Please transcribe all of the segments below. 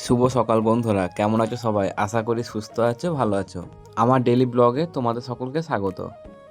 শুভ সকাল বন্ধুরা, কেমন আছো সবাই? আশা করি সুস্থ আছো, ভালো আছো। আমার ডেইলি ব্লগে তোমাদের সকলকে স্বাগত।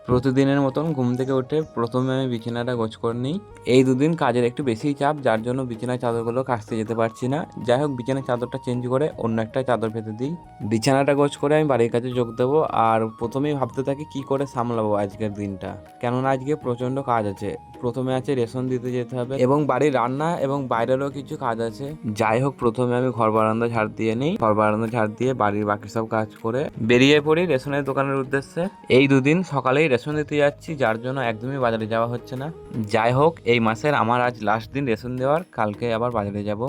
প্রতিদিনের মতন ঘুম থেকে উঠে প্রথমে আমি বিছানাটা গোছ করে নিই। এই দুদিন কাজের একটু বেশিই চাপ, যার জন্য বিছানার চাদরগুলো কাচতে যেতে পারছি না। যাই হোক, বিছানার চাদরটা চেঞ্জ করে অন্য একটা চাদর পেতে দিই। বিছানাটা গোছ করে আমি বাড়ির কাছে যোগ দেবো। আর প্রথমেই ভাবতে থাকি কি করে সামলাবো আজকের দিনটা, কেননা আজকে প্রচণ্ড কাজ আছে। প্রথমে আছে রেশন দিতে যেতে হবে এবং বাড়ির রান্না এবং বাইরেরও কিছু কাজ আছে। যাই হোক, প্রথমে আমি ঘর বারান্দা ঝাড় দিয়ে নিই। ঘর বারান্দা ঝাড় দিয়ে বাড়ির বাকি সব কাজ করে বেরিয়ে পড়ি রেশনের দোকানের উদ্দেশ্যে। এই দুদিন সকালেই রেশন দিতে যাচ্ছি, যার জন্য একদমই বাজারে যাওয়া হচ্ছে না। যাই হোক, এই মাসের আমার আজ লাস্ট দিন রেশন দেওয়ার, কালকে আবার বাজারে যাব।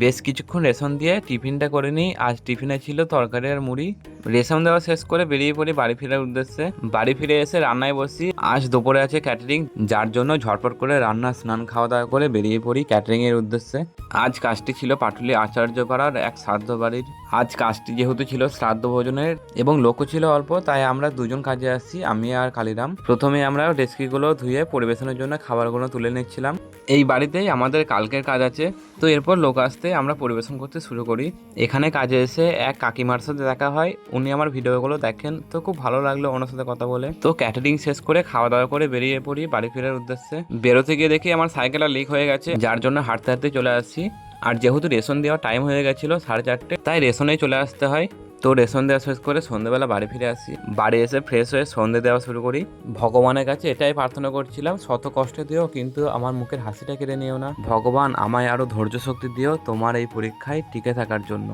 বেশ কিছুক্ষণ রেশন দিয়ে টিফিনটা করে নিই। আজ টিফিনে ছিল তরকারি আর মুড়ি। রেশন দেওয়া শেষ করে বেরিয়ে পড়ি বাড়ি ফেরার উদ্দেশ্যে। বাড়ি ফিরে এসে রান্নায় বসি। আজ দুপুরে আছে ক্যাটারিং, যার জন্য ঝটপট করে রান্না, স্নান, খাওয়া দাওয়া করে বেরিয়ে পড়ি ক্যাটারিং এর উদ্দেশ্যে। আজ কাজটি ছিল পাটুলি আচার্য পাড়ার এক শ্রাদ্ধ বাড়ির। আজ কাজটি যেহেতু ছিল শ্রাদ্ধ ভোজনের এবং লোকও ছিল অল্প, তাই আমরা দুজন কাজে আসছি, আমি আর কালিরাম। প্রথমে আমরা ডেস্কিগুলো ধুয়ে পরিবেশনের জন্য খাবারগুলো তুলে নিচ্ছিলাম। এই বাড়িতেই আমাদের কালকের কাজ আছে, তো এরপর লোক আসতে আমরা পরিবেশন করতে শুরু করি। এখানে কাজে এসে এক কাকিমার সাথে দেখা হয়। উনি আমার ভিডিওগুলো দেখেন, তো খুব ভালো লাগলো ওনার সাথে কথা বলে। তো ক্যাটারিং শেষ করে খাওয়া দাওয়া করে বেরিয়ে পড়ি বাড়ি ফেরার উদ্দেশ্যে। বেরোতে গিয়ে দেখি আমার সাইকেলটা লিক হয়ে গেছে, যার জন্য হাঁটতে হাঁটতে চলে আসছি। আর যেহেতু রেশন দেওয়ার টাইম হয়ে গেছিলো 4:30, তাই রেশনেই চলে আসতে হয়। তো রেশন দেওয়া শেষ করে সন্ধ্যেবেলা বাড়ি ফিরে আসি। বাড়ি এসে ফ্রেশ হয়ে সন্ধ্যে দেওয়া শুরু করি। ভগবানের কাছে এটাই প্রার্থনা করছিলাম, শত কষ্ট দিও কিন্তু আমার মুখের হাসিটা কেড়ে নিও না। ভগবান, আমায় আরও ধৈর্য শক্তি দিও তোমার এই পরীক্ষায় টিকে থাকার জন্য।